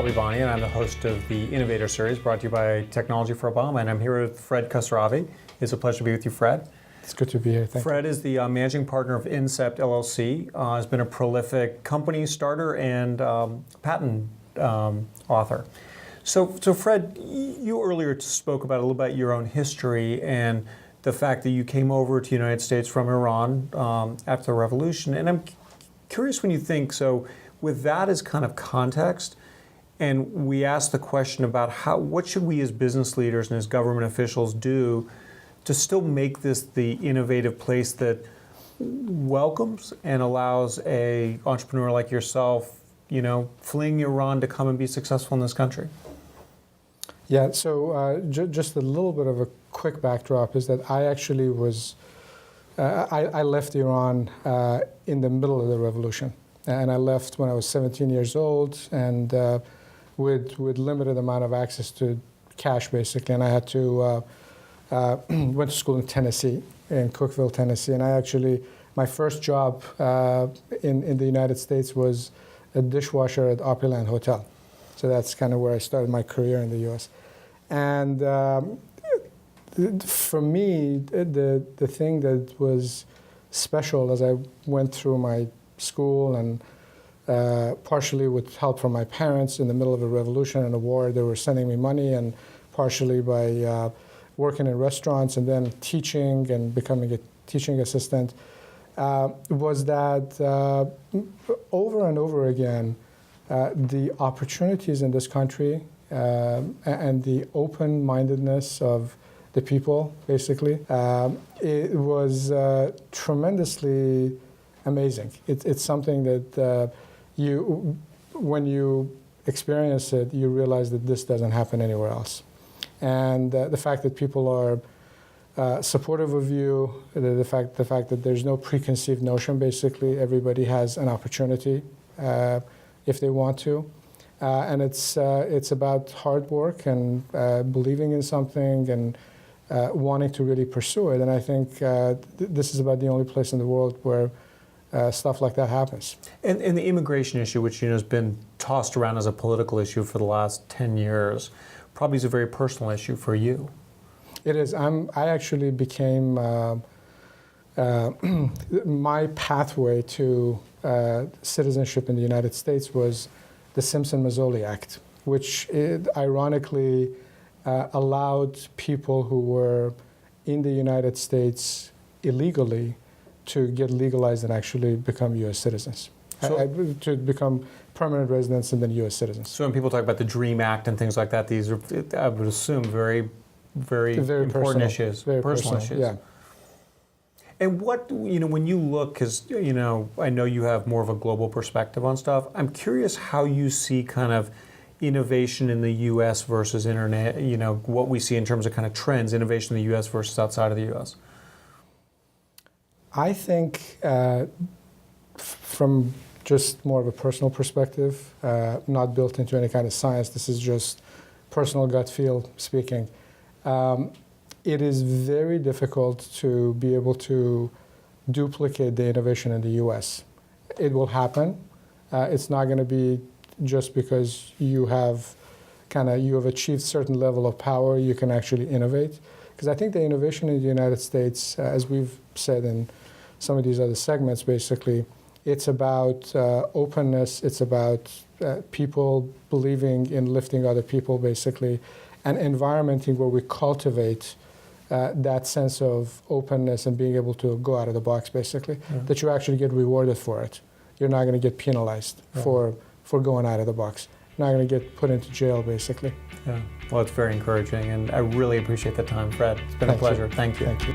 Shelby Bonney, and I'm the host of the Innovator Series, brought to you by Technology for Obama, and I'm here with Fred Khosravi. It's a pleasure to be with you, Fred. It's good to be here. Thank you. Fred is the managing partner of Incept LLC, has been a prolific company starter and patent author. So Fred, you earlier spoke about a little bit your own history and the fact that you came over to the United States from Iran after the revolution, and I'm curious when you think, so with that as kind of context, and we asked the question about what should we as business leaders and as government officials do to still make this the innovative place that welcomes and allows a entrepreneur like yourself, fleeing Iran to come and be successful in this country? Yeah, so just a little bit of a quick backdrop is that I actually was, I left Iran in the middle of the revolution. And I left when I was 17 years old and with limited amount of access to cash, basically. And I had to, went to school in Tennessee, in Cookeville, Tennessee. And I actually, my first job in the United States was a dishwasher at Opryland Hotel. So that's kind of where I started my career in the U.S. And for me, the thing that was special as I went through my school and partially with help from my parents in the middle of a revolution and a war, they were sending me money, and partially by working in restaurants and then teaching and becoming a teaching assistant, was that over and over again, the opportunities in this country and the open-mindedness of the people, basically, it was tremendously amazing. It's something that when you experience it, you realize that this doesn't happen anywhere else. And the fact that people are supportive of you, the fact that there's no preconceived notion, basically, everybody has an opportunity if they want to. And it's about hard work and believing in something and wanting to really pursue it. And I think this is about the only place in the world where stuff like that happens. And the immigration issue, which has been tossed around as a political issue for the last 10 years, probably is a very personal issue for you. It is. I actually became, my pathway to citizenship in the United States was the Simpson-Mazzoli Act, which ironically allowed people who were in the United States illegally to get legalized and actually become U.S. citizens, to become permanent residents and then U.S. citizens. So when people talk about the DREAM Act and things like that, these are, I would assume, very important personal issues, very personal issues. Yeah. And what, when you look, because, I know you have more of a global perspective on stuff, I'm curious how you see kind of innovation in the U.S. versus internet, what we see in terms of kind of trends, innovation in the U.S. versus outside of the U.S. I think from just more of a personal perspective, not built into any kind of science, this is just personal gut feel speaking. It is very difficult to be able to duplicate the innovation in the U.S. It will happen. It's not going to be just because you have achieved certain level of power, you can actually innovate. Because I think the innovation in the United States, as we've said in some of these other segments, basically, it's about openness, it's about people believing in lifting other people, basically, and environmenting where we cultivate that sense of openness and being able to go out of the box, basically, that you actually get rewarded for it. You're not going to get penalized for going out of the box. You're not going to get put into jail, basically. Yeah. Well, it's very encouraging, and I really appreciate the time, Fred. It's been a pleasure. Thank you. Thank you.